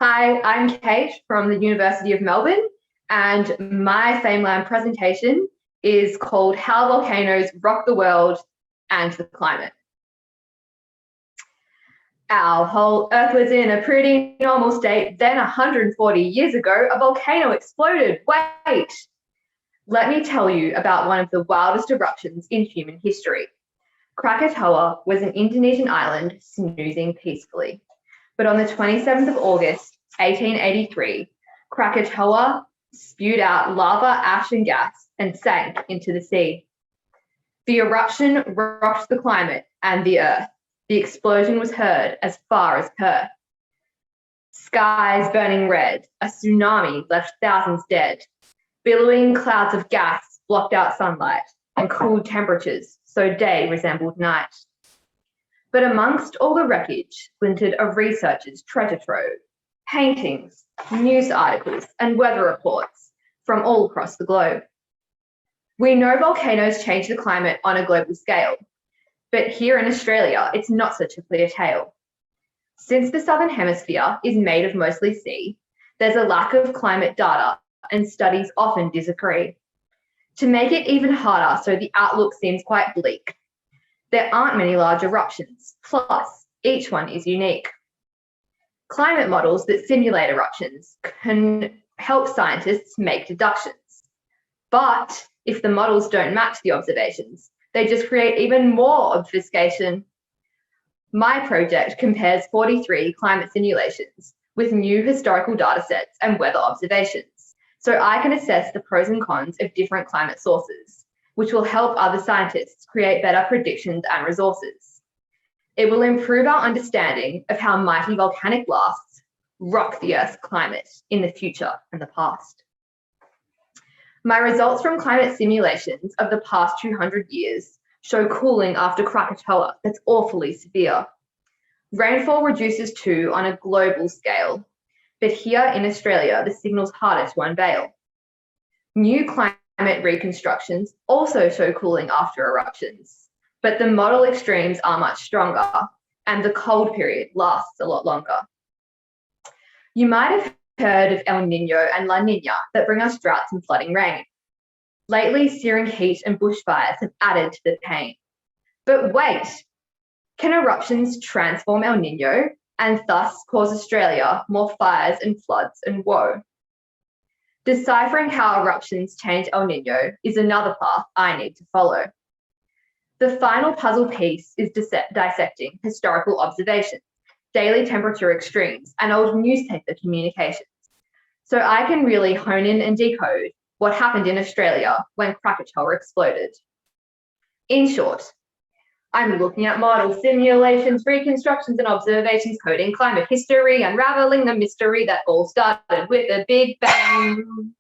Hi, I'm Kate from the University of Melbourne, and my FameLab presentation is called How Volcanoes Rock the World and the Climate. Our whole Earth was in a pretty normal state. Then 140 years ago, a volcano exploded. Wait! Let me tell you about one of the wildest eruptions in human history. Krakatoa was an Indonesian island snoozing peacefully. But on the 27th of August, 1883, Krakatoa spewed out lava, ash, and gas and sank into the sea. The eruption rocked the climate and the earth. The explosion was heard as far as Perth. Skies burning red, a tsunami left thousands dead. Billowing clouds of gas blocked out sunlight and cooled temperatures so day resembled night. But amongst all the wreckage glinted a researcher's treasure trove, paintings, news articles, and weather reports from all across the globe. We know volcanoes change the climate on a global scale, but here in Australia, it's not such a clear tale. Since the Southern Hemisphere is made of mostly sea, there's a lack of climate data and studies often disagree. To make it even harder so the outlook seems quite bleak, there aren't many large eruptions, plus each one is unique. Climate models that simulate eruptions can help scientists make deductions. But if the models don't match the observations, they just create even more obfuscation. My project compares 43 climate simulations with new historical data sets and weather observations, so I can assess the pros and cons of different climate sources, which will help other scientists create better predictions and resources. It will improve our understanding of how mighty volcanic blasts rock the Earth's climate in the future and the past. My results from climate simulations of the past 200 years show cooling after Krakatoa that's awfully severe. Rainfall reduces too on a global scale, but here in Australia, the signal's harder to unveil. New climate reconstructions also show cooling after eruptions, but the model extremes are much stronger and the cold period lasts a lot longer. You might have heard of El Niño and La Niña that bring us droughts and flooding rain. Lately, searing heat and bushfires have added to the pain. But wait, can eruptions transform El Niño and thus cause Australia more fires and floods and woe? Deciphering how eruptions change El Niño is another path I need to follow. The final puzzle piece is dissecting historical observations, daily temperature extremes, and old newspaper communications, so I can really hone in and decode what happened in Australia when Krakatoa exploded. In short, I'm looking at models, simulations, reconstructions, and observations, coding climate history, unraveling the mystery that all started with a big bang.